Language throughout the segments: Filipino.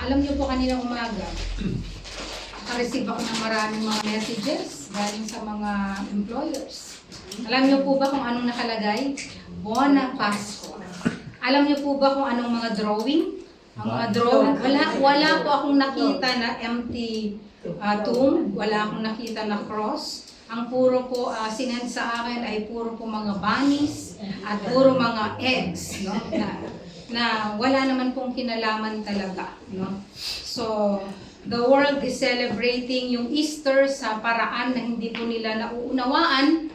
Alam niyo po kaninang umaga, naka-receive ako ng maraming mga messages galing sa mga employers. Alam niyo po ba kung anong nakalagay? Bona Pasko. Alam niyo po ba kung anong mga drawing? Ang mga drawing, wala po akong nakita na empty tomb, wala akong nakita na cross. Ang puro po sinend sa akin ay puro po mga bunnies at puro mga eggs, no? Na wala naman pong kinalaman talaga, no? So, the world is celebrating yung Easter sa paraan na hindi po nila nauunawaan.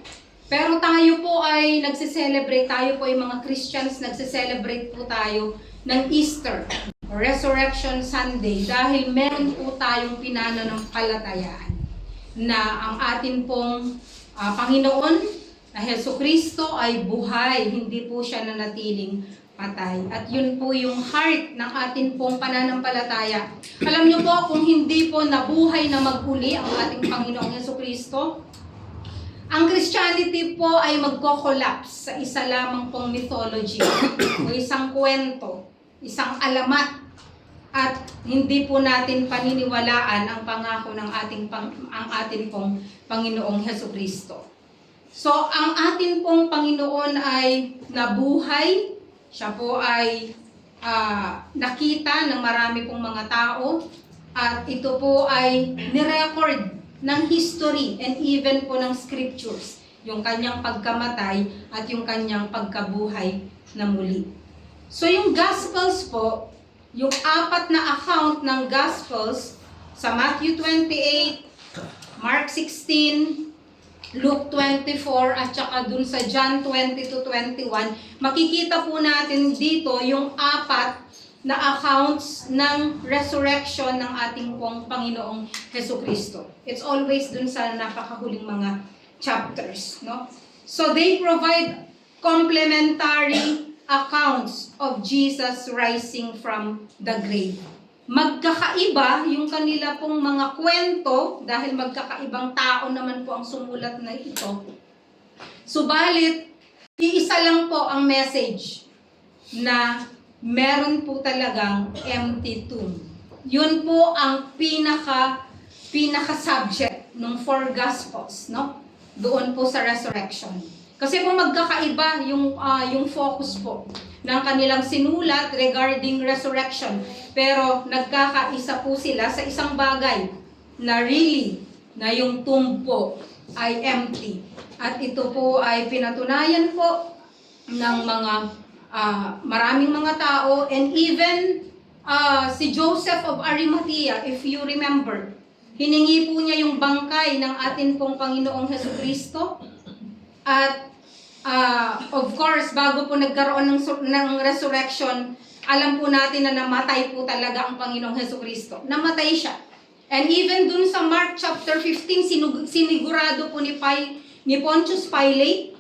Pero tayo po ay nagse-celebrate, tayo po ay mga Christians, nagse-celebrate po tayo ng Easter, Resurrection Sunday, dahil meron po tayong pinananampalatayaan na ang atin pong Panginoon na Jesucristo ay buhay, hindi po siya nanatiling patay. At yun po yung heart ng atin pong pananampalataya. Alam niyo po, kung hindi po nabuhay na maguli ang ating Panginoong Jesucristo, ang Christianity po ay magko-collapse sa isa lamang pong mythology o isang kwento, isang alamat, at hindi po natin paniniwalaan ang pangako ng ang ating pong Panginoong Jesucristo. So, ang ating pong Panginoon ay nabuhay. Siya po ay nakita ng marami pong mga tao, at ito po ay nirecord ng history and even po ng scriptures, yung kanyang pagkamatay at yung kanyang pagkabuhay na muli. So yung Gospels po, yung 4 na account ng Gospels sa Matthew 28, Mark 16, Luke 24 at saka dun sa John 20 to 21, makikita po natin dito yung 4 na accounts ng resurrection ng ating pong Panginoong Jesucristo. It's always dun sa napakahuling mga chapters, no? So they provide complementary accounts of Jesus rising from the grave. Magkakaiba yung kanila pong mga kwento dahil magkakaibang tao naman po ang sumulat na ito. Subalit, iisa lang po ang message na meron po talagang empty tomb. Yun po ang pinaka-subject ng 4 Gospels, no? Doon po sa resurrection. Kasi po magkakaiba yung focus po ng kanilang sinulat regarding resurrection. Pero nagkakaisa po sila sa isang bagay na really, na yung tomb po ay empty. At ito po ay pinatunayan po ng mga maraming mga tao, and even si Joseph of Arimathea, if you remember, hiningi po niya yung bangkay ng atin pong Panginoong Jesucristo. At of course, bago po nagkaroon ng resurrection, alam po natin na namatay po talaga ang Panginoong Jesucristo. Namatay siya. And even dun sa Mark chapter 15, sinigurado po ni Pontius Pilate,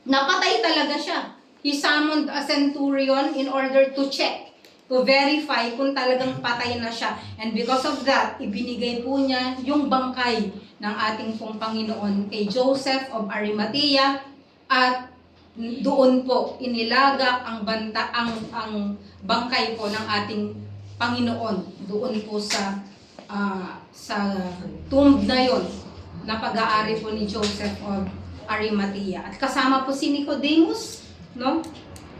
napatay talaga siya. He summoned a centurion in order to check, to verify kung talagang patay na siya. And because of that, ibinigay po niya yung bangkay ng ating pong Panginoon kay Joseph of Arimathea, at doon po inilagak ang bangkay po ng ating Panginoon doon po sa tomb na yon na pag-aari po ni Joseph of Arimathea. At kasama po si Nicodemus, no?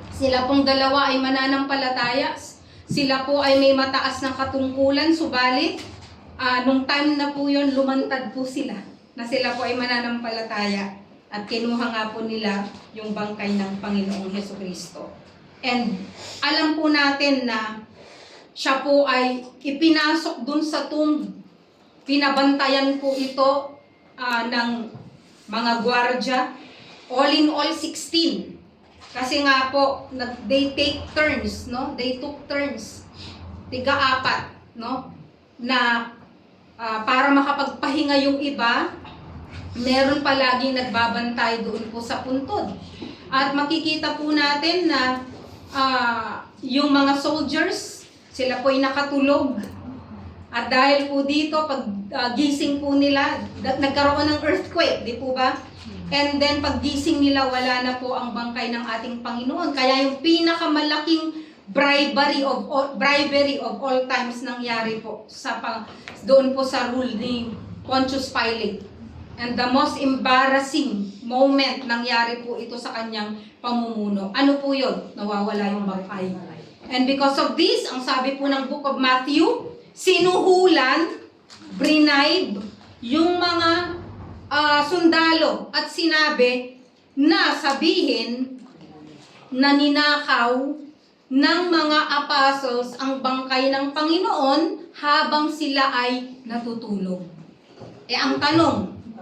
Sila pong dalawa ay mananampalataya. Sila po ay may mataas na katungkulan, subalit nung time na po yon, lumantad po sila na sila po ay mananampalataya, at kinuha nga po nila yung bangkay ng Panginoong Jesucristo. And alam po natin na siya po ay ipinasok dun sa tomb. Pinabantayan po ito ng mga gwardya. All in all, 16. Kasi nga po, they take turns, no? They took turns. 4, no? Na para makapagpahinga yung iba, meron palaging nagbabantay doon po sa puntod. At makikita po natin na yung mga soldiers, sila po ay nakatulog. At dahil po dito, pag gising po nila, nagkaroon ng earthquake, di po ba? And then pag gising nila, wala na po ang bangkay ng ating Panginoon. Kaya yung pinakamalaking bribery of all times nangyari po doon po sa rule ni Pontius Pilate. And the most embarrassing moment nangyari po ito sa kanyang pamumuno. Ano po yun? Nawawala yung bangkay. And because of this, ang sabi po ng Book of Matthew, sinuhulan, bribe, yung mga sundalo at sinabi na sabihin na ninakaw ng mga apostles ang bangkay ng Panginoon habang sila ay natutulog. Ang tanong,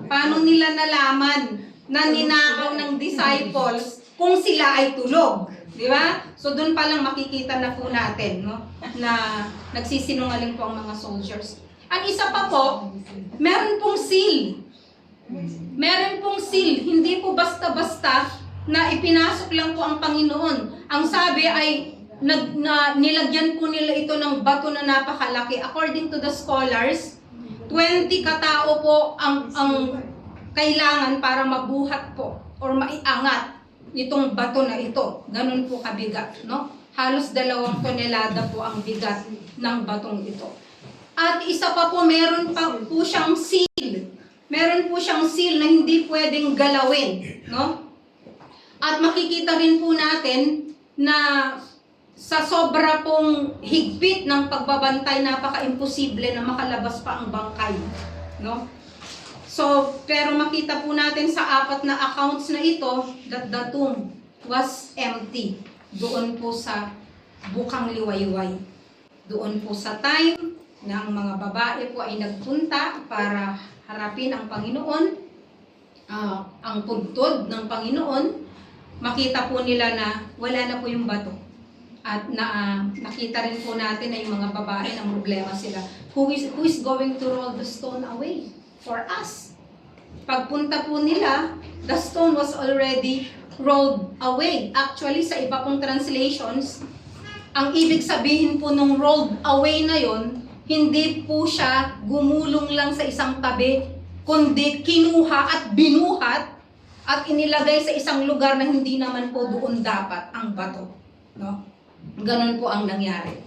paano nila nalaman na ninakaw ng disciples kung sila ay tulog? Di ba? So doon pa lang makikita na po natin, no, na nagsisinungaling po ang mga soldiers. Ang isa pa po, meron pong seal. Meron pong seal. Hindi po basta-basta na ipinasok lang po ang Panginoon. Ang sabi ay nilagyan po nila ito ng bato na napakalaki. According to the scholars, 20 katao po ang kailangan para mabuhat po or maiangat itong bato na ito. Ganun po kabigat, no? Halos 2 tonelada po ang bigat ng batong ito. At isa pa po, meron pa po siyang seal. Meron po siyang seal na hindi pwedeng galawin, no? At makikita rin po natin na sa sobra pong higpit ng pagbabantay, napaka-imposible na makalabas pa ang bangkay, no? So, pero makita po natin sa 4 na accounts na ito that the tomb was empty. Doon po sa Bukang Liwayway. Doon po sa time na ang mga babae po ay nagpunta para harapin ang Panginoon, ang pugtod ng Panginoon, makita po nila na wala na po yung bato. At nakita rin po natin na yung mga babae ng problema sila. Who is going to roll the stone away for us? Pagpunta po nila, the stone was already rolled away. Actually, sa iba pong translations, ang ibig sabihin po nung rolled away na yon, hindi po siya gumulong lang sa isang tabi, kundi kinuha at binuhat at inilagay sa isang lugar na hindi naman po doon dapat ang bato. No? Ganon po ang nangyari.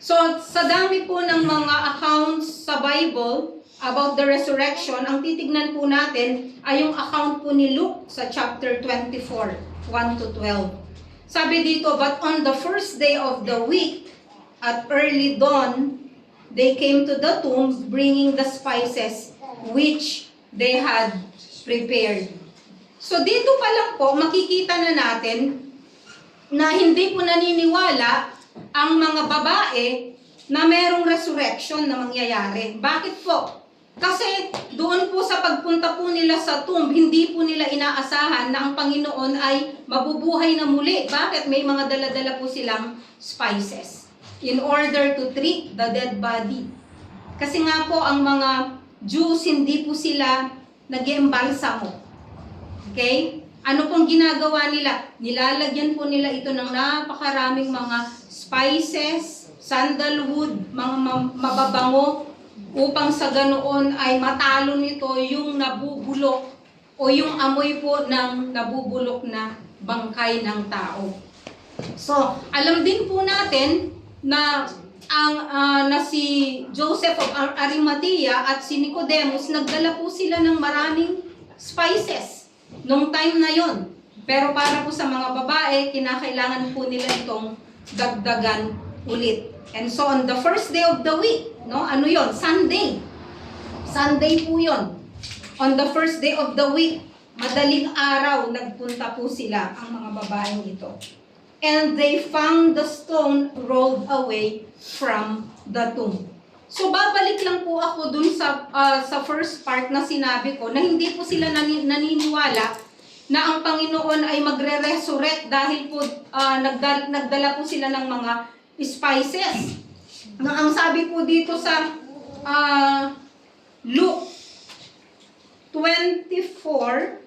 So, sa dami po ng mga accounts sa Bible about the resurrection, ang titignan po natin ay yung account po ni Luke sa chapter 24, 1 to 12. Sabi dito, but on the first day of the week, at early dawn, they came to the tomb bringing the spices which they had prepared. So dito pa lang po, makikita na natin na hindi po naniniwala ang mga babae na merong resurrection na mangyayari. Bakit po? Kasi doon po sa pagpunta po nila sa tomb, hindi po nila inaasahan na ang Panginoon ay mabubuhay na muli. Bakit? May mga dala-dala po silang spices in order to treat the dead body. Kasi nga po ang mga Jews, hindi po sila nag-iembalsamo. Okay? Ano pong ginagawa nila? Nilalagyan po nila ito ng napakaraming mga spices, sandalwood, mga mababango, upang sa ganoon ay matalo nito yung nabubulok o yung amoy po ng nabubulok na bangkay ng tao. So, alam din po natin na na si Joseph of Arimathea at si Nicodemus, nagdala po sila ng maraming spices nung time na yon. Pero para po sa mga babae, kinakailangan po nila itong dagdagan ulit. And so on the first day of the week, no, ano yon? Sunday. Sunday po yon. On the first day of the week, madaling araw, nagpunta po sila, ang mga babaeng ito. And they found the stone rolled away from the tomb. So babalik lang po ako dun sa first part na sinabi ko na hindi po sila naniniwala na ang Panginoon ay magre-resurrect dahil po nagdala po sila ng mga spices. Ang sabi po dito sa Luke 24,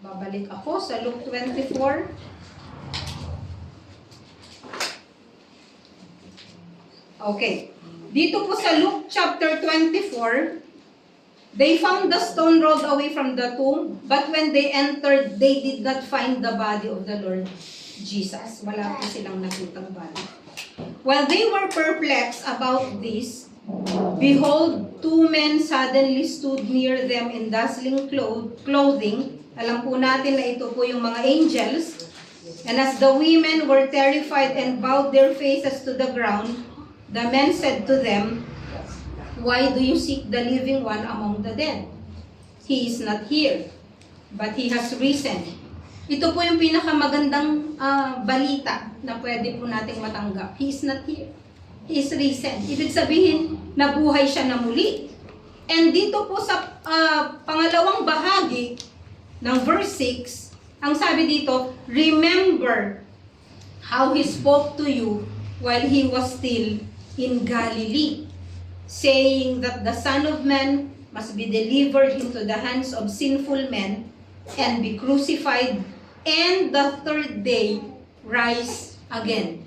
babalik ako sa Luke 24. Okay. Dito po sa Luke chapter 24, they found the stone rolled away from the tomb, but when they entered, they did not find the body of the Lord Jesus. Wala po silang nakitang bali. While they were perplexed about this, behold, two men suddenly stood near them in dazzling clothing. Alam po natin na ito po yung mga angels. And as the women were terrified and bowed their faces to the ground, the men said to them, "Why do you seek the living one among the dead? He is not here, but he has risen." Ito po yung pinakamagandang balita na pwede po nating matanggap. He is not here. He is risen. Ibig sabihin, nabuhay siya na muli. And dito po sa pangalawang bahagi ng verse 6, ang sabi dito, remember how he spoke to you while he was still in Galilee, saying that the Son of Man must be delivered into the hands of sinful men and be crucified, and the third day rise again.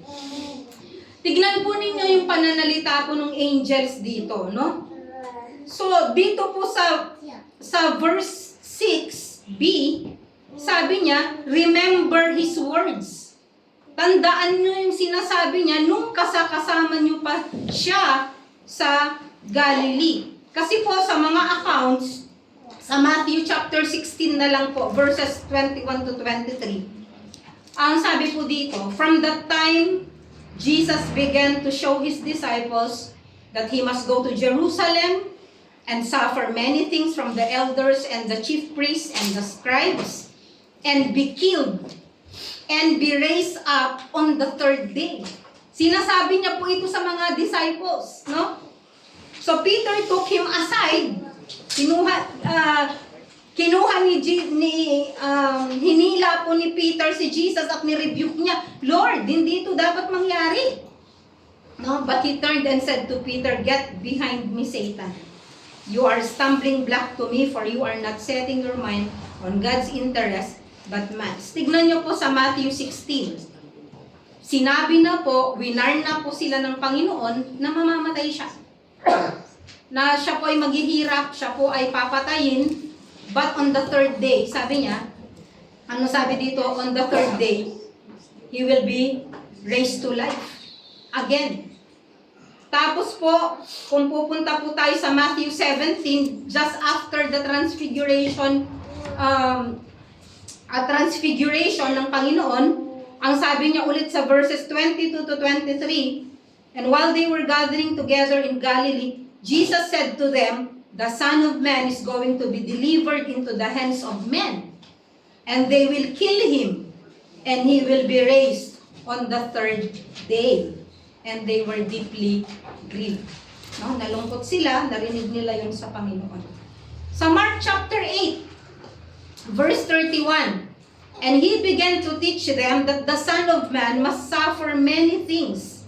Tignan po ninyo yung pananalita po ng angels dito, no? So, dito po sa verse 6b, sabi niya, remember his words. Tandaan nyo yung sinasabi niya nung kasama nyo pa siya sa Galilee. Kasi po sa mga accounts, sa Matthew chapter 16 na lang po, verses 21 to 23, ang sabi po dito, from that time, Jesus began to show his disciples that he must go to Jerusalem and suffer many things from the elders and the chief priests and the scribes, and be killed, and be raised up on the third day. Sinasabi niya po ito sa mga disciples, no? So Peter took him aside, hinila po ni Peter si Jesus at ni-rebuke niya, Lord, hindi ito dapat mangyari. No? But he turned and said to Peter, get behind me, Satan. You are stumbling block to me, for you are not setting your mind on God's interest, but man's. Tignan niyo po sa Matthew 16. Sinabi na po, winar na po sila ng Panginoon na mamamatay siya. Na siya po ay maghihirap, siya po ay papatayin, but on the third day, sabi niya, ano sabi dito, on the third day, he will be raised to life again. Tapos po, kung pupunta po tayo sa Matthew 17, just after the transfiguration, transfiguration ng Panginoon, ang sabi niya ulit sa verses 22 to 23, and while they were gathering together in Galilee, Jesus said to them, the Son of Man is going to be delivered into the hands of men, and they will kill him, and he will be raised on the third day. And they were deeply grieved. No? Nalungkot sila, narinig nila yun sa Panginoon. Sa Mark chapter 8, verse 31, and he began to teach them that the Son of Man must suffer many things,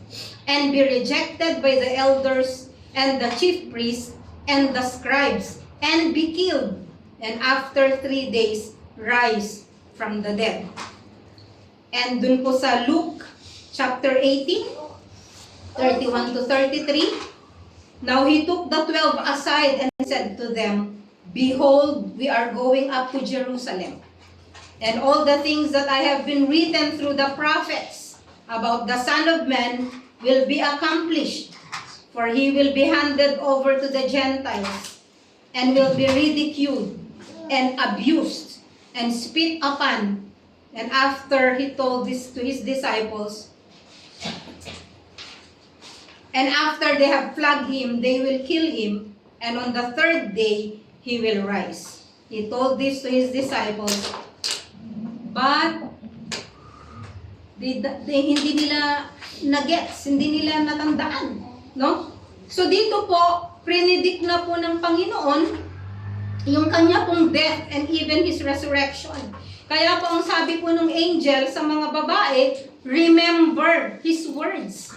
and be rejected by the elders and the chief priests and the scribes, and be killed, and after 3 days rise from the dead. And dun po sa Luke chapter 18, 31 to 33, now he took the 12 aside and said to them, behold, we are going up to Jerusalem, and all the things that I have been written through the prophets about the Son of Man will be accomplished. For he will be handed over to the Gentiles, and will be ridiculed, and abused, and spit upon. And after he told this to his disciples, and after they have flogged him, they will kill him, and on the third day he will rise. He told this to his disciples, but hindi nila na-gets, hindi nila natandaan. No? So dito po, predict na po ng Panginoon yung kanya pong death and even his resurrection. Kaya po ang sabi po ng angel sa mga babae, remember his words.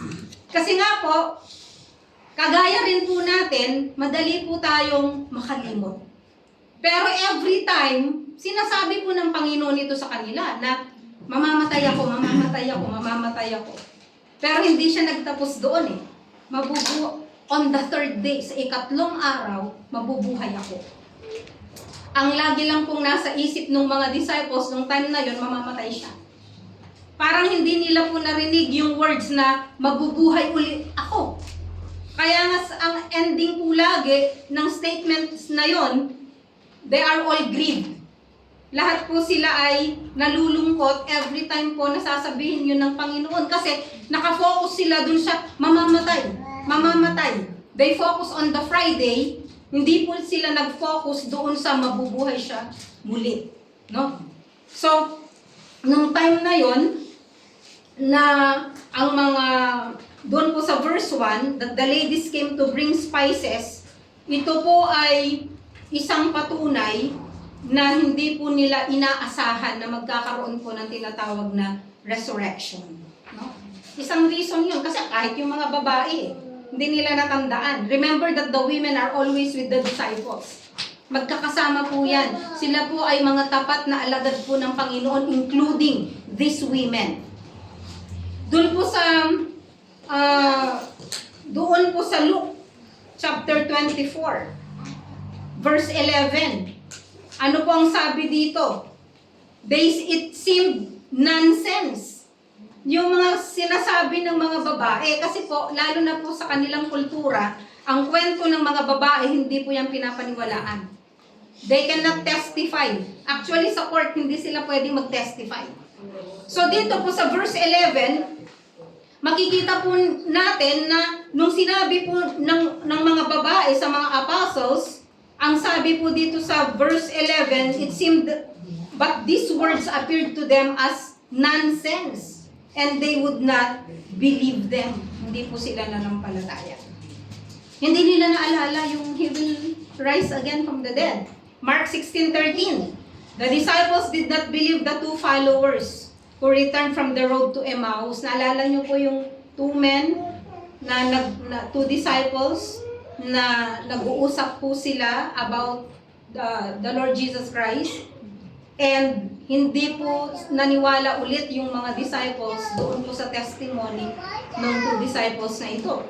Kasi nga po, kagaya rin po natin, madali po tayong makalimot. Pero every time, sinasabi po ng Panginoon ito sa kanila na mamamatay ako, mamamatay ako, mamamatay ako. Pero hindi siya nagtapos doon eh. On the third day, sa ikatlong araw, mabubuhay ako. Ang lagi lang pong nasa isip ng mga disciples nung time na yon, mamamatay siya. parang hindi nila po narinig yung words na mabubuhay ulit ako. Kaya nga ang ending po lagi ng statements na yon, they are all grieved. Lahat po sila ay nalulungkot every time po nasasabihin yun ng Panginoon kasi nakafocus sila dun sa mamamatay. They focus on the Friday, hindi po sila nag-focus doon sa mabubuhay siya muli. No? So, nung time na yon na ang mga, doon po sa verse 1, that the ladies came to bring spices, ito po ay isang patunay na hindi po nila inaasahan na magkakaroon po ng tinatawag na resurrection. No? Isang reason yun, kasi kahit yung mga babae, hindi nila natandaan. Remember that the women are always with the disciples. Magkakasama po yan. Sila po ay mga tapat na alagad po ng Panginoon, including these women. Doon po sa Luke chapter 24, verse 11. Ano po ang sabi dito? It seemed nonsense. Yung mga sinasabi ng mga babae, kasi po, lalo na po sa kanilang kultura, ang kwento ng mga babae, hindi po yan pinapaniwalaan. They cannot testify. Actually, sa court, hindi sila pwedeng mag-testify. So, dito po sa verse 11, makikita po natin na nung sinabi po ng mga babae sa mga apostles, ang sabi po dito sa verse 11, it seemed, but these words appeared to them as nonsense, and they would not believe them. Hindi po sila nanampalataya. Hindi nila naalala yung he will rise again from the dead. Mark 16:13. The disciples did not believe the two followers who returned from the road to Emmaus. Naalala niyo po yung two men, two disciples, na nag-uusap po sila about the Lord Jesus Christ. And hindi po naniwala ulit yung mga disciples doon po sa testimony ng two disciples na ito.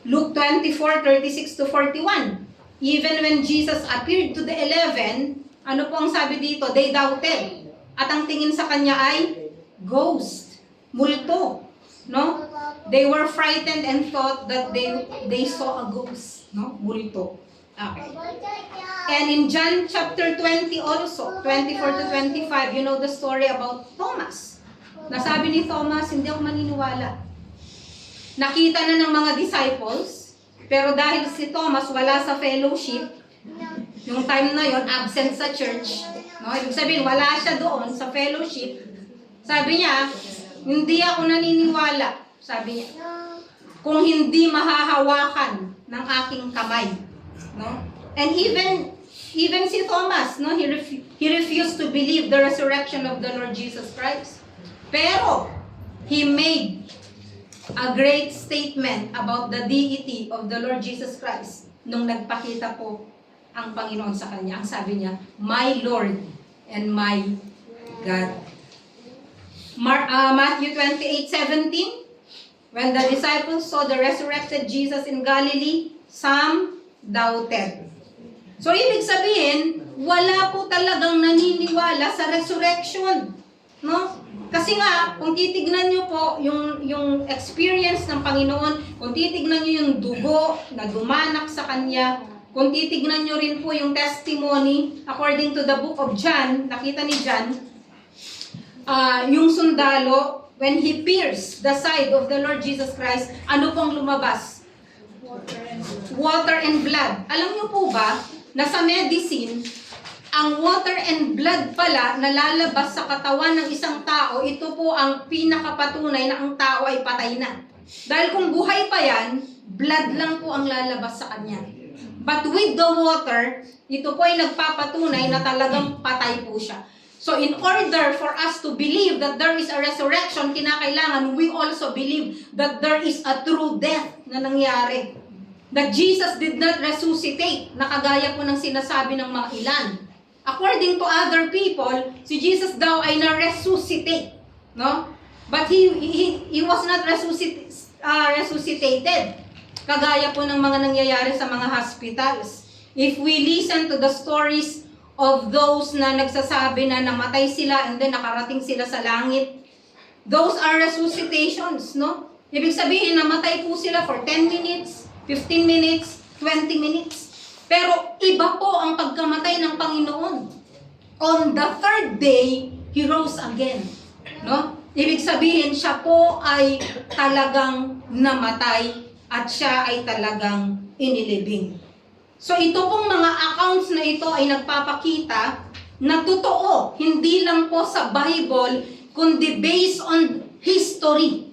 Luke 24:36-41. Even when Jesus appeared to the 11, ano po ang sabi dito? They doubted. At ang tingin sa kanya ay ghost, multo, no? They were frightened and thought that they saw a ghost, no? Multo. Okay. And in John chapter 20 also, 24-25, you know the story about Thomas. Nasabi ni Thomas, hindi ako maniniwala. Nakita na ng mga disciples, pero dahil si Thomas wala sa fellowship, yung time na yon absent sa church, no? Ibig sabihin, wala siya doon sa fellowship. Sabi niya, hindi ako naniniwala, sabi niya, kung hindi mahahawakan ng aking kamay. No? And even si Thomas, no, he refused to believe the resurrection of the Lord Jesus Christ. Pero he made a great statement about the deity of the Lord Jesus Christ nung nagpakita po ang Panginoon sa kanya. Ang sabi niya, my Lord and my God. Matthew 28:17. When the disciples saw the resurrected Jesus in Galilee, some doubted. So, ibig sabihin, wala po talagang naniniwala sa resurrection. No? Kasi nga, kung titignan nyo po yung experience ng Panginoon, kung titignan nyo yung dugo na dumanak sa Kanya, kung titignan nyo rin po yung testimony, according to the book of John, nakita ni John, yung sundalo, when he pierced the side of the Lord Jesus Christ, ano pong lumabas? Water and blood. Alam niyo po ba, na sa medicine, ang water and blood pala na lalabas sa katawan ng isang tao, ito po ang pinakapatunay na ang tao ay patay na. Dahil kung buhay pa yan, blood lang po ang lalabas sa kanya. But with the water, ito po ay nagpapatunay na talagang patay po siya. So in order for us to believe that there is a resurrection, kinakailangan we also believe that there is a true death na nangyari. That Jesus did not resuscitate, na kagaya po ng sinasabi ng mga ilan. According to other people, si Jesus daw ay na-resuscitate, no? But he was not resuscitated. Kagaya po ng mga nangyayari sa mga hospitals. If we listen to the stories of those na nagsasabi na namatay sila and then nakarating sila sa langit, Those are resuscitations, no? Ibig sabihin, namatay po sila for 10 minutes, 15 minutes, 20 minutes. Pero iba po ang pagkamatay ng Panginoon. On the third day, He rose again. No? Ibig sabihin, siya po ay talagang namatay at siya ay talagang inilibing. So ito pong mga accounts na ito ay nagpapakita na totoo, hindi lang po sa Bible, kundi based on history.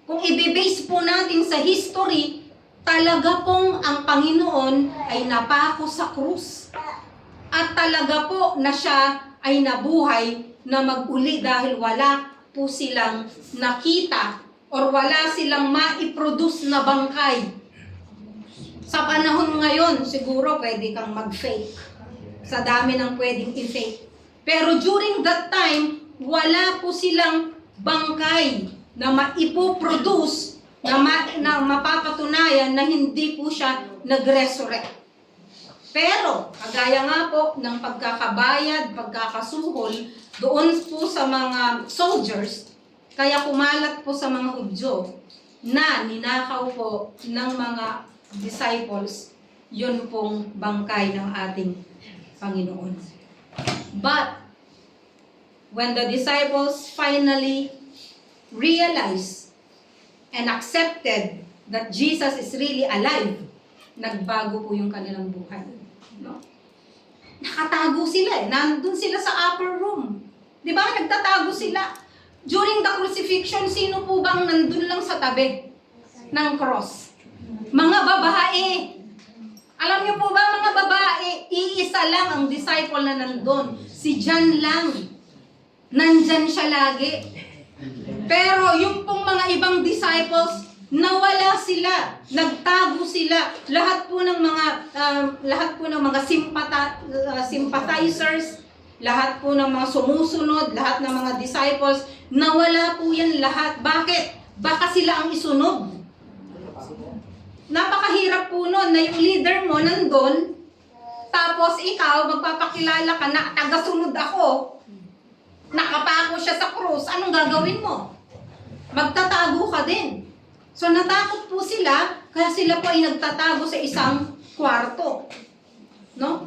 Kung i-base po natin sa history, talaga pong ang Panginoon ay napako sa krus. At talaga po na siya ay nabuhay na mag-uli dahil wala po silang nakita or wala silang maiproduce na bangkay. Sa panahon ngayon, siguro pwede kang mag-fake. Sa dami ng pwedeng i-fake. Pero during that time, wala po silang bangkay na maipoproduce, na mapapatunayan na hindi po siya nag-resurrect. Pero, kagaya nga po ng pagkakabayad, pagkakasuhol, doon po sa mga soldiers, kaya kumalat po sa mga Hudyo na ninakaw po ng mga disciples, yun pong bangkay ng ating Panginoon. But, when the disciples finally realized and accepted that Jesus is really alive, nagbago po yung kanilang buhay. No? Nakatago sila eh. Nandun sila sa upper room. Di ba? Nagtatago sila. During the crucifixion, sino po bang nandun lang sa tabi ng cross? Mga babae. Alam niyo po ba, mga babae, iisa lang ang disciple na nandun. Si John lang. Nandyan siya lagi. Pero yung pong mga ibang disciples, nawala sila, nagtago sila. Lahat po ng mga sympathizers, lahat po ng mga sumusunod, lahat ng mga disciples, nawala po yan lahat. Bakit? Baka sila ang isunod. Napakahirap po nun na yung leader mo nandun, tapos ikaw magpapakilala ka na tagasunod ako. Nakapako siya sa krus, anong gagawin mo? Magtatago ka din. So natakot po sila, kaya sila po ay nagtatago sa isang kwarto. No?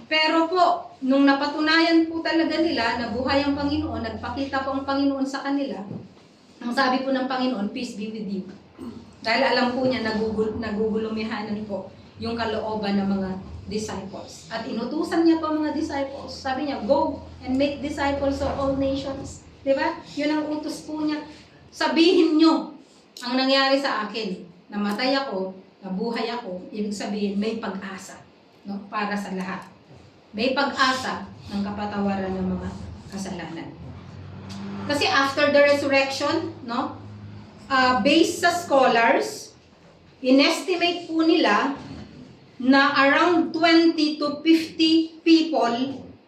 Pero po, nung napatunayan po talaga nila na buhay ang Panginoon, nagpakita po ang Panginoon sa kanila, ang sabi po ng Panginoon, peace be with you. Dahil alam po niya, nagugulumihanan po yung kalooban ng mga disciples. At inutusan niya po mga disciples. Sabi niya, go and make disciples of all nations. Diba? Yun ang utos po niya. Sabihin nyo ang nangyari sa akin. Namatay ako, nabuhay ako. Ibig sabihin, may pag-asa, no? Para sa lahat. May pag-asa ng kapatawaran ng mga kasalanan. Kasi after the resurrection, no? Based sa scholars, inestimate po nila na around 20 to 50 people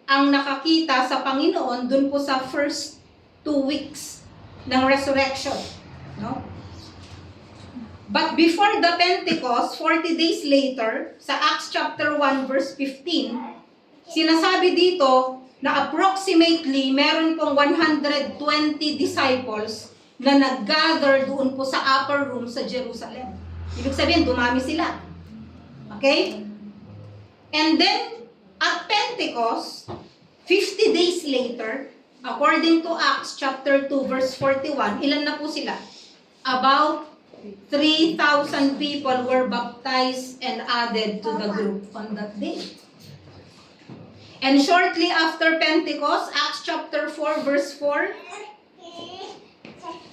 ang nakakita sa Panginoon dun po sa first 2 weeks ng resurrection. No? But before the Pentecost, 40 days later, sa Acts chapter 1 verse 15, sinasabi dito na approximately meron pong 120 disciples na nag-gather doon po sa upper room sa Jerusalem. Ibig sabihin, dumami sila. Okay? And then, at Pentecost, 50 days later, according to Acts chapter 2 verse 41, ilan na po sila? About 3,000 people were baptized and added to the group on that day. And shortly after Pentecost, Acts chapter 4 verse 4,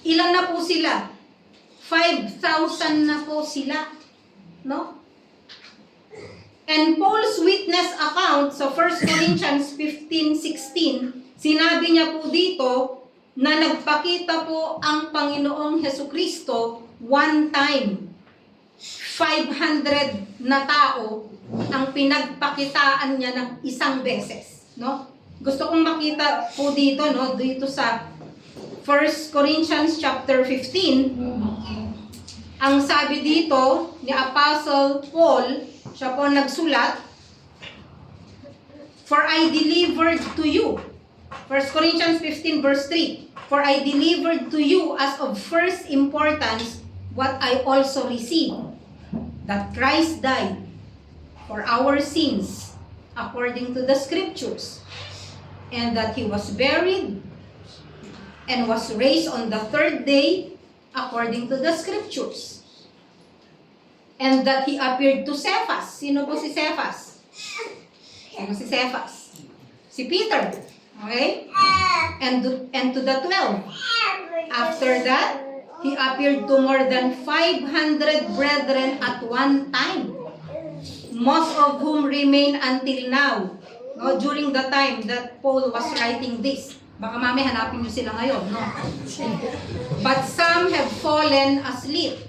ilan na po sila? 5,000 na po sila. No? And Paul's witness account sa 1 Corinthians 15:16, sinabi niya po dito na nagpakita po ang Panginoong Hesukristo one time. 500 na tao ang pinagpakitaan niya ng isang beses. No? Gusto kong makita po dito, no? Dito sa 1 Corinthians chapter 15, ang sabi dito ni Apostle Paul, siya po nagsulat, for I delivered to you. 1 Corinthians 15 verse 3. For I delivered to you as of first importance what I also received, that Christ died for our sins according to the scriptures, and that he was buried and was raised on the third day according to the scriptures, and that he appeared to Cephas. Sino po si Cephas? Sino si Cephas? Si Peter. Okay? And to the 12. After that, he appeared to more than 500 brethren at one time, most of whom remain until now. No, during the time that Paul was writing this. Baka mami hanapin nyo sila ngayon, no? But some have fallen asleep.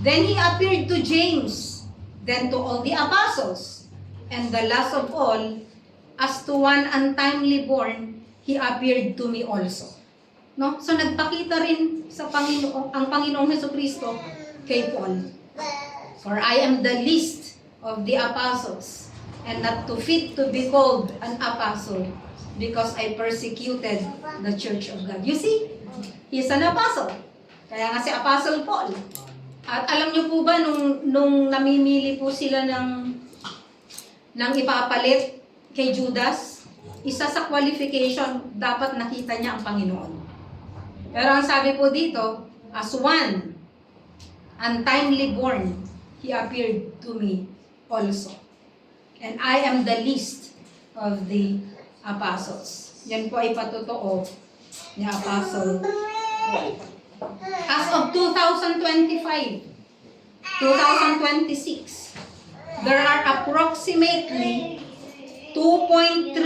Then he appeared to James, then to all the apostles, and the last of all, as to one untimely born, he appeared to me also. No? So nagpakita rin sa Panginoon, ang Panginoong Hesukristo kay Paul. For I am the least of the apostles, and not too fit to be called an apostle, because I persecuted the church of God. You see, he's an apostle. Kaya nga si Apostle Paul. At alam niyo po ba, nung namimili po sila ng ipapalit kay Judas, isa sa qualification, dapat nakita niya ang Panginoon. Pero ang sabi po dito, as one untimely born, he appeared to me also. And I am the least of the apostles. Yan po ay patotoo ni Apostle Paul. As of 2025, 2026, there are approximately 2.38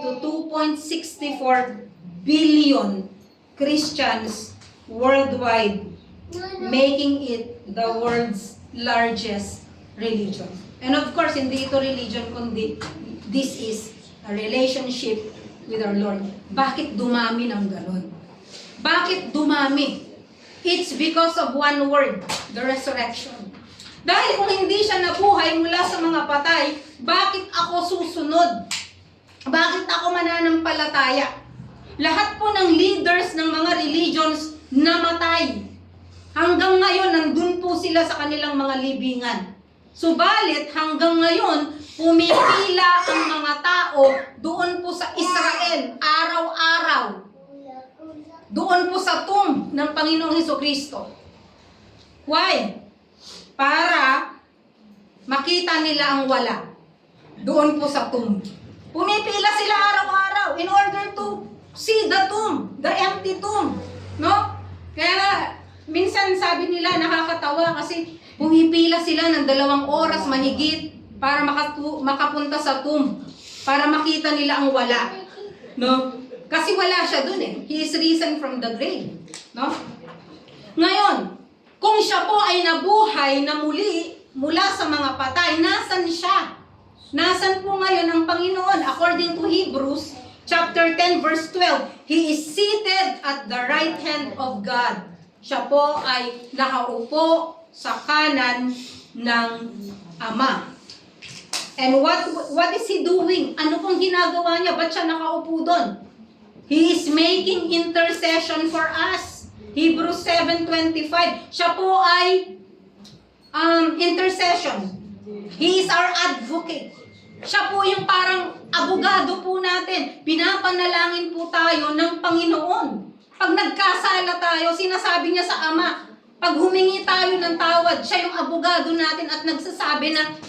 to 2.64 billion Christians worldwide, making it the world's largest religion. And of course, hindi ito religion, kundi this is a relationship with our Lord. Bakit dumami ng ganon? Bakit dumami? It's because of one word, the resurrection. Dahil kung hindi siya nabuhay mula sa mga patay, bakit ako susunod? Bakit ako mananampalataya? Lahat po ng leaders ng mga religions namatay. Hanggang ngayon, nandun po sila sa kanilang mga libingan. Subalit, hanggang ngayon, pumipila ang mga tao doon po sa Israel, araw-araw. Doon po sa tomb ng Panginoong Hesukristo. Why? Para makita nila ang wala. Doon po sa tomb. Pumipila sila araw-araw in order to see the tomb, the empty tomb. No? Kaya minsan sabi nila nakakatawa kasi pumipila sila ng 2 oras mahigit para makapunta sa tomb. Para makita nila ang wala. No? Kasi wala siya dun eh. He is risen from the grave. No? Ngayon, kung siya po ay nabuhay na muli mula sa mga patay, nasan siya? Nasan po ngayon ang Panginoon? According to Hebrews chapter 10 verse 12, He is seated at the right hand of God. Siya po ay nakaupo sa kanan ng Ama. And what is He doing? Ano pong ginagawa niya? Ba't siya nakaupo doon? He is making intercession for us. Hebrews 7:25. Siya po ay intercession. He is our advocate. Siya po yung parang abogado po natin. Pinapanalangin po tayo ng Panginoon. Pag nagkasala tayo, sinasabi niya sa Ama. Pag humingi tayo ng tawad, siya yung abogado natin at nagsasabi na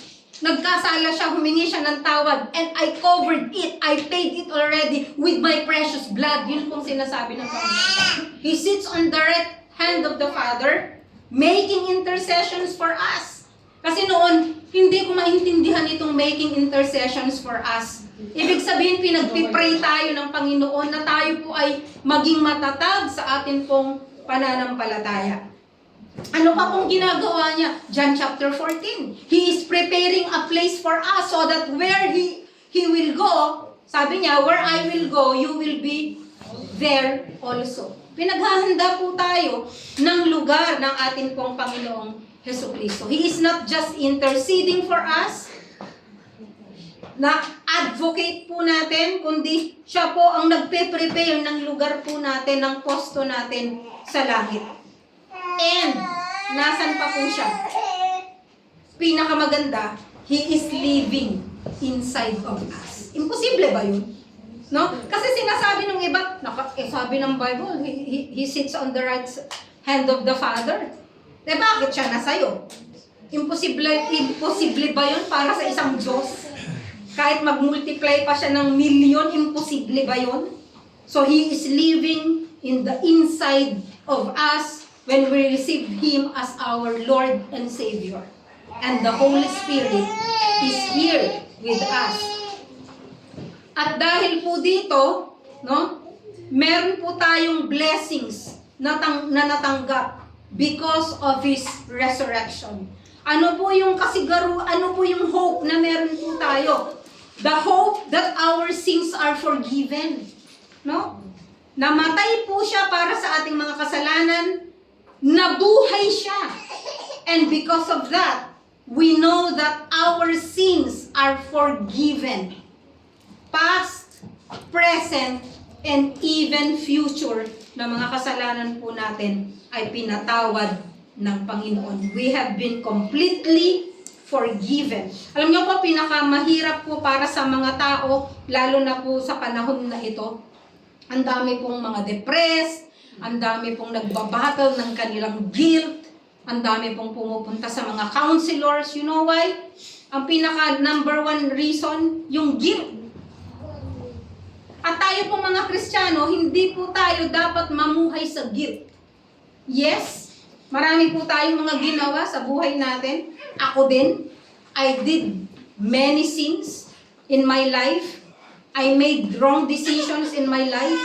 nagkasala siya, humingi siya ng tawad, and I covered it, I paid it already with my precious blood. Yun pong sinasabi ng Panginoon. He sits on the right hand of the Father, making intercessions for us. Kasi noon, hindi ko maintindihan itong making intercessions for us. Ibig sabihin, pinagpipray tayo ng Panginoon na tayo po ay maging matatag sa atin pong pananampalataya. Ano pa pong ginagawa niya? John chapter 14. He is preparing a place for us so that where He will go, sabi niya, where I will go, you will be there also. Pinaghahanda po tayo ng lugar ng ating pong Panginoong Hesukristo. He is not just interceding for us, na advocate po natin, kundi siya po ang nagpe-prepare ng lugar po natin, ng posto natin sa langit. And, nasan pa po siya? Pinakamaganda, He is living inside of us. Imposible ba yun? No? Kasi sinasabi ng iba, sabi ng Bible, he sits on the right hand of the Father. Bakit siya nasa'yo? Imposible ba yun para sa isang Diyos? Kahit mag-multiply pa siya ng milyon, imposible ba yun? So He is living in the inside of us when we receive Him as our Lord and Savior. And the Holy Spirit is here with us. At dahil po dito, no, meron po tayong blessings na natanggap because of His resurrection. Ano po yung ano po yung hope na meron po tayo? The hope that our sins are forgiven. No? Namatay po siya para sa ating mga kasalanan, nabuhay siya. And because of that, we know that our sins are forgiven. Past, present, and even future na mga kasalanan po natin ay pinatawad ng Panginoon. We have been completely forgiven. Alam niyo po, pinakamahirap po para sa mga tao, lalo na po sa panahon na ito, ang dami pong mga depressed, ang dami pong nagbabattle ng kanilang guilt, ang dami pong pumupunta sa mga counselors. You know why? Ang pinaka number one reason, yung guilt. At tayo po mga Kristiyano, hindi po tayo dapat mamuhay sa guilt. Yes, marami po tayong mga ginawa sa buhay natin. Ako din, I did many sins in my life. I made wrong decisions in my life.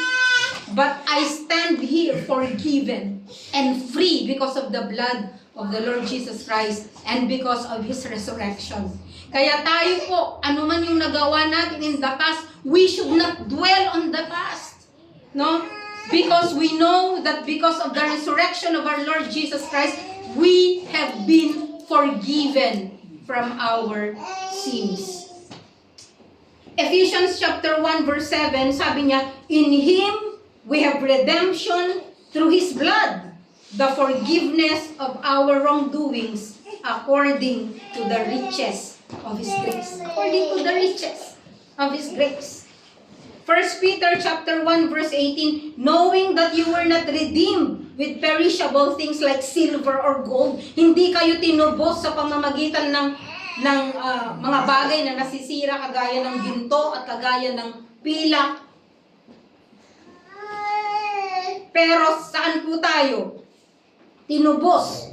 But I stand here forgiven and free because of the blood of the Lord Jesus Christ and because of His resurrection. Kaya tayo po, ano man yung nagawa natin in the past, we should not dwell on the past. No? Because we know that because of the resurrection of our Lord Jesus Christ, we have been forgiven from our sins. Ephesians chapter 1 verse 7, sabi niya, in Him we have redemption through His blood, the forgiveness of our wrongdoings according to the riches of His grace. According to the riches of His grace. 1 Peter chapter 1 verse 18, knowing that you were not redeemed with perishable things like silver or gold, hindi kayo tinubos sa pamamagitan ng mga bagay na nasisira kagaya ng ginto at kagaya ng pilak. Pero saan po tayo? Tinubos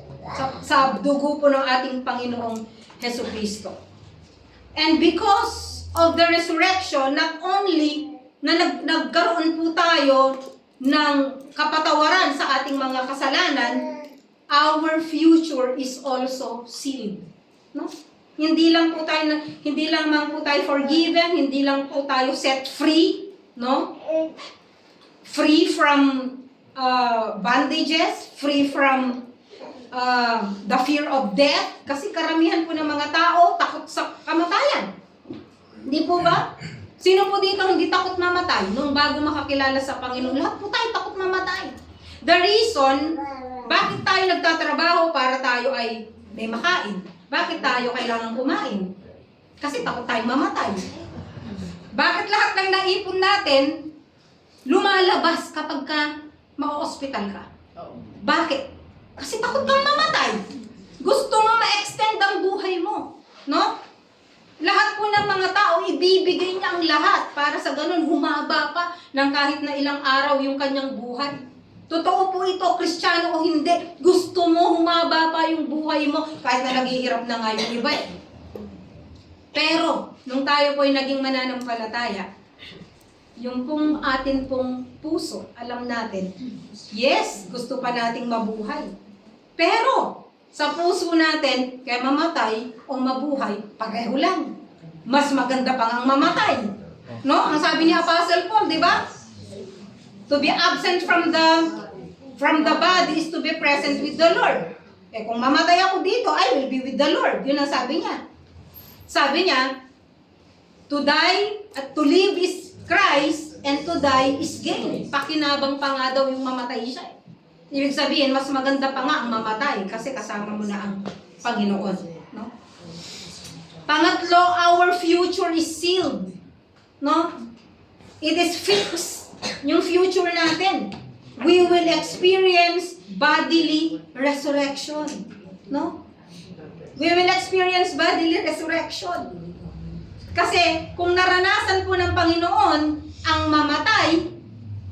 sa dugo po ng ating Panginoong Jesucristo. And because of the resurrection, not only na nagkaroon po tayo ng kapatawaran sa ating mga kasalanan, our future is also sealed. No? Hindi lang po tayo forgiven, hindi lang po tayo set free, no? Free from bandages, free from the fear of death, kasi karamihan po ng mga tao takot sa kamatayan. Hindi po ba? Sino po dito hindi takot mamatay? Nung bago makakilala sa Panginoon, lahat po tayo takot mamatay. The reason, bakit tayo nagtatrabaho para tayo ay may makain? Bakit tayo kailangan kumain? Kasi takot tayong mamatay. Bakit lahat ng naipon natin lumalabas kapag ka ma-hospital ka? Bakit? Kasi takot kang mamatay. Gusto mo ma-extend ang buhay mo. No? Lahat po ng mga tao, ibibigay niya ang lahat para sa ganun humaba pa ng kahit na ilang araw yung kanyang buhay. Totoo po ito, Kristiyano o hindi, gusto mo humaba pa yung buhay mo kahit na naghihirap na nga yung iba. Pero, nung tayo po ay naging mananampalataya, yung pong atin pong puso, alam natin, yes, gusto pa nating mabuhay. Pero, sa puso natin, kaya mamatay o mabuhay, pareho lang. Mas maganda pang ang mamatay. No? Ang sabi ni Apostle Paul, di ba? To be absent from the body is to be present with the Lord. Eh kung mamatay ako dito, I will be with the Lord. Yun ang sabi niya. Sabi niya, To die at to live is Christ and to die is gain. Pakinabang pa nga daw yung mamatay siya. Ibig sabihin, mas maganda pa nga ang mamatay kasi kasama mo na ang Panginoon. No? Pangatlo, our future is sealed. No? It is fixed. Yung future natin. We will experience bodily resurrection. No? We will experience bodily resurrection. Kasi kung naranasan po ng Panginoon ang mamatay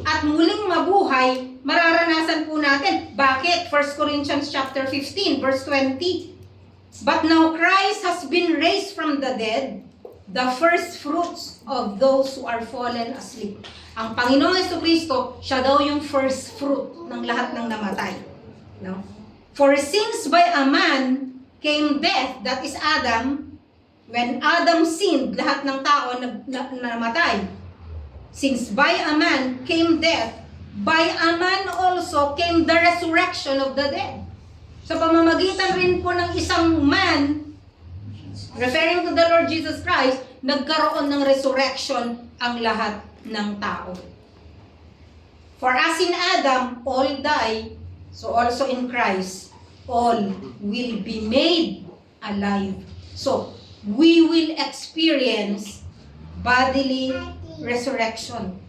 at muling mabuhay, mararanasan po natin. Bakit? 1 Corinthians chapter 15, verse 20. But now Christ has been raised from the dead, the first fruits of those who are fallen asleep. Ang Panginoong Jesucristo, siya daw yung first fruit ng lahat ng namatay. No? For since by a man came death, that is Adam, when Adam sinned, lahat ng tao namatay. Since by a man came death, by a man also came the resurrection of the dead. Sa pamamagitan rin po ng isang man, referring to the Lord Jesus Christ, nagkaroon ng resurrection ang lahat ng tao. For as in Adam, all die, so also in Christ, all will be made alive. So, we will experience bodily resurrection.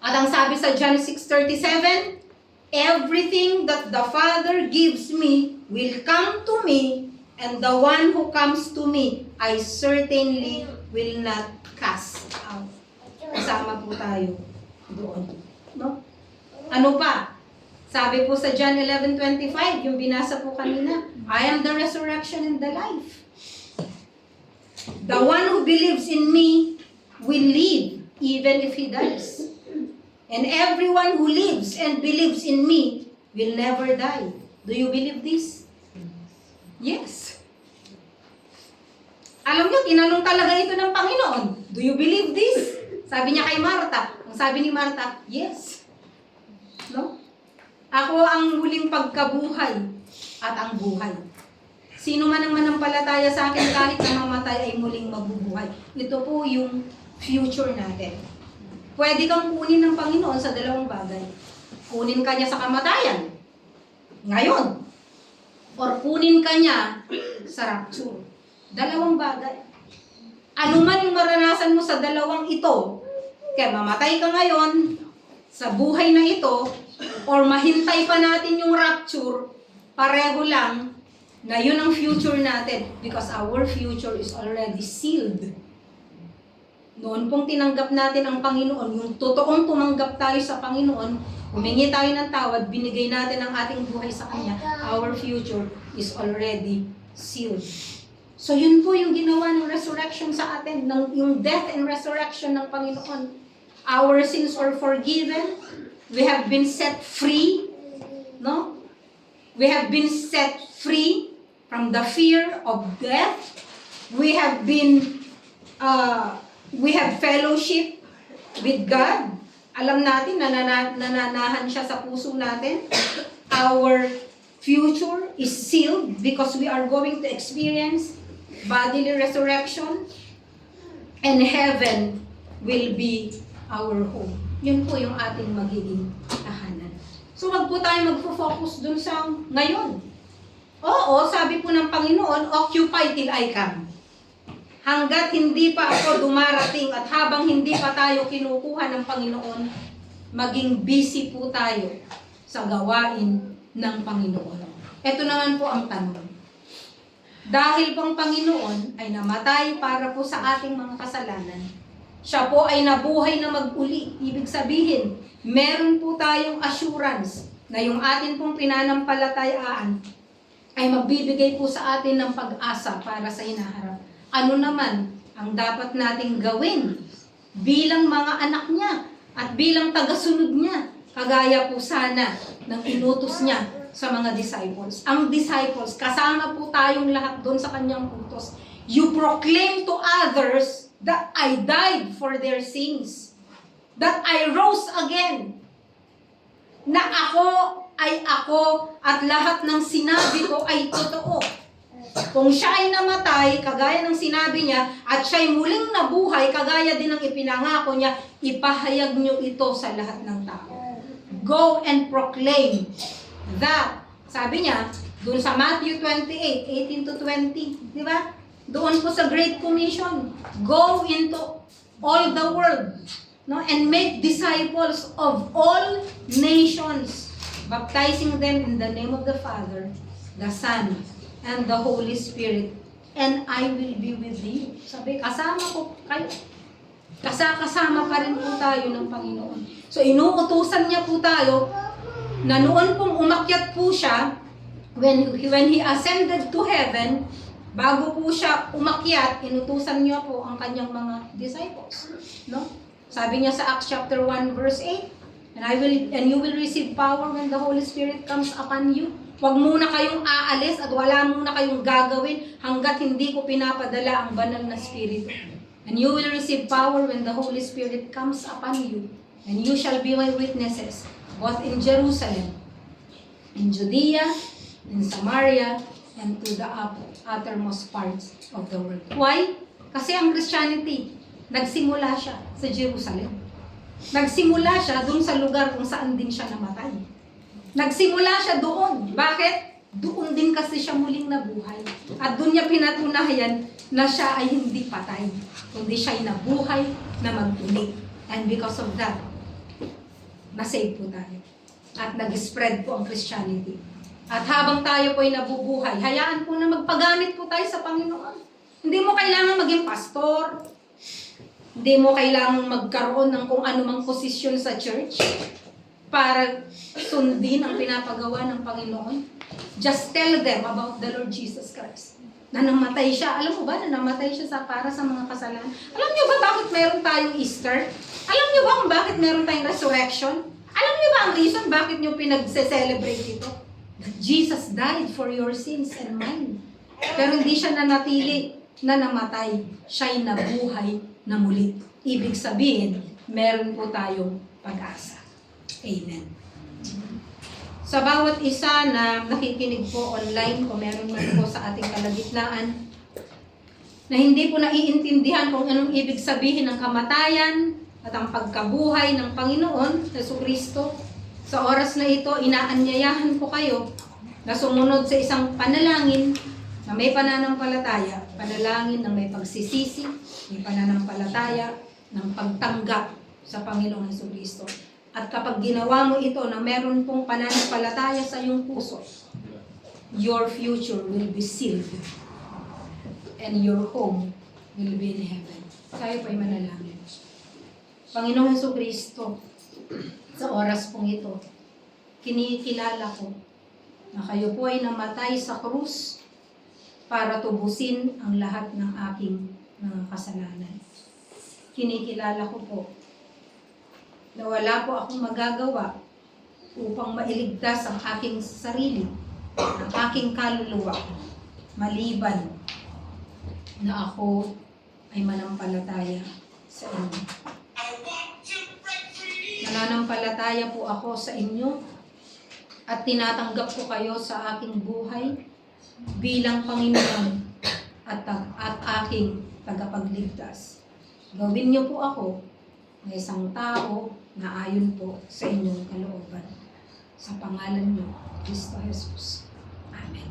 At ang sabi sa John 6:37, everything that the Father gives me will come to me, and the one who comes to me, I certainly will not cast out. Kasama po tayo doon. No? Ano pa? Sabi po sa John 11:25, yung binasa po kanina, I am the resurrection and the life. The one who believes in me will live even if he dies. And everyone who lives and believes in me will never die. Do you believe this? Yes. Alam nyo, tinanong talaga ito ng Panginoon. Do you believe this? Sabi niya kay Martha. Ang sabi ni Martha, yes. No? Ako ang muling pagkabuhay at ang buhay. Sino man ang manampalataya sa akin kahit na mamatay ay muling mabubuhay. Ito po yung future natin. Pwede kang kunin ng Panginoon sa dalawang bagay. Kunin ka niya sa kamatayan. Ngayon. Or kunin ka niya sa rapture. Dalawang bagay. Ano man yung maranasan mo sa dalawang ito, kaya mamatay ka ngayon sa buhay na ito, or mahintay pa natin yung rapture, pareho lang na yun ang future natin because our future is already sealed. Noon pong tinanggap natin ang Panginoon, yung totoong tumanggap tayo sa Panginoon, humingi tayo ng tawad, binigay natin ang ating buhay sa Kanya, our future is already sealed. So yun po yung ginawa ng resurrection sa atin, yung death and resurrection ng Panginoon. Our sins are forgiven, we have been set free, no? We have been set free from the fear of death. We have been, we have fellowship with God. Alam natin, nananahan siya sa puso natin. Our future is sealed because we are going to experience bodily resurrection, and heaven will be our home. Yun po yung ating magiging tahanan. So wag po tayo magfo-focus dun sa ngayon. Oo, sabi po ng Panginoon, occupy till I come. Hanggat hindi pa ako dumarating at habang hindi pa tayo kinukuha ng Panginoon, maging busy po tayo sa gawain ng Panginoon. Ito naman po ang tanong. Dahil pong Panginoon ay namatay para po sa ating mga kasalanan, siya po ay nabuhay na mag-uli. Ibig sabihin, meron po tayong assurance na yung atin pong pinanampalatayaan ay magbibigay po sa atin ng pag-asa para sa hinaharap. Ano naman ang dapat nating gawin bilang mga anak niya at bilang tagasunod niya, kagaya po sana ng inutos niya sa mga disciples. Ang disciples, kasama po tayong lahat doon sa kanyang utos. You proclaim to others that I died for their sins, that I rose again, na ako ay ako at lahat ng sinabi ko ay totoo. Kung siya ay namatay, kagaya ng sinabi niya, at siya ay muling nabuhay, kagaya din ng ipinangako niya, ipahayag niyo ito sa lahat ng tao. Go and proclaim that, sabi niya, doon sa Matthew 28, 18 to 20, di ba? Doon po sa Great Commission, go into all the world, no, and make disciples of all nations, baptizing them in the name of the Father, the Son, and the Holy Spirit, and I will be with you. Sabi, kasama ko kayo. Kasama pa rin po tayo ng Panginoon. So, inuutusan niya po tayo na noon pong umakyat po siya, when He ascended to heaven, bago po siya umakyat, inutusan niya po ang kanyang mga disciples. No? Sabi niya sa Acts chapter 1 verse 8, and you will receive power when the Holy Spirit comes upon you. Huwag muna kayong aalis at wala muna kayong gagawin hanggat hindi ko pinapadala ang banal na Espiritu. And you will receive power when the Holy Spirit comes upon you. And you shall be my witnesses, both in Jerusalem, in Judea, in Samaria, and to the uttermost parts of the world. Why? Kasi ang Christianity, nagsimula siya sa Jerusalem. Nagsimula siya doon sa lugar kung saan din siya namatay. Nagsimula siya doon. Bakit? Doon din kasi siya muling nabuhay. At doon niya pinatunayan na siya ay hindi patay, kundi siya ay nabuhay na magmuli. And because of that, nasave po tayo. At nag-spread po ang Christianity. At habang tayo po ay nabubuhay, hayaan po na magpagamit po tayo sa Panginoon. Hindi mo kailangan maging pastor. Hindi mo kailangan magkaroon ng kung anumang posisyon sa church para sundin ang pinapagawa ng Panginoon. Just tell them about the Lord Jesus Christ. Na namatay siya. Alam mo ba na namatay siya para sa mga kasalanan? Alam niyo ba bakit meron tayong Easter? Alam niyo ba kung bakit meron tayong resurrection? Alam niyo ba ang reason bakit niyo pinag-celebrate ito? That Jesus died for your sins and mine. Pero hindi siya nanatili na namatay. Siya'y nabuhay na muli. Ibig sabihin, meron po tayong pag-asa. Amen. Sa bawat isa na nakikinig po online, kung meron man po sa ating kalagitnaan, na hindi po naiintindihan kung anong ibig sabihin ng kamatayan at ang pagkabuhay ng Panginoon, Jesucristo, sa oras na ito, inaanyayahan ko kayo na sumunod sa isang panalangin na may pananampalataya, panalangin ng may pagsisisi, may pananampalataya ng pagtanggap sa Panginoong Jesucristo. At kapag ginawa mo ito na meron pong pananampalataya sa iyong puso, your future will be sealed and your home will be in heaven. Tayo po'y manalangin. Panginoong Jesucristo, sa oras pong ito, kinikilala ko na kayo po ay namatay sa krus para tubusin ang lahat ng aking mga kasalanan. Kinikilala ko po na wala po akong magagawa upang mailigtas ang aking sarili, ang aking kaluluwa, maliban na ako ay manampalataya sa inyo. Nananampalataya po ako sa inyo at tinatanggap ko kayo sa aking buhay bilang Panginoon at aking tagapagligtas. Gawin niyo po ako na isang tao na ayon po sa inyong kalooban. Sa pangalan niyo, Kristo Jesus. Amen.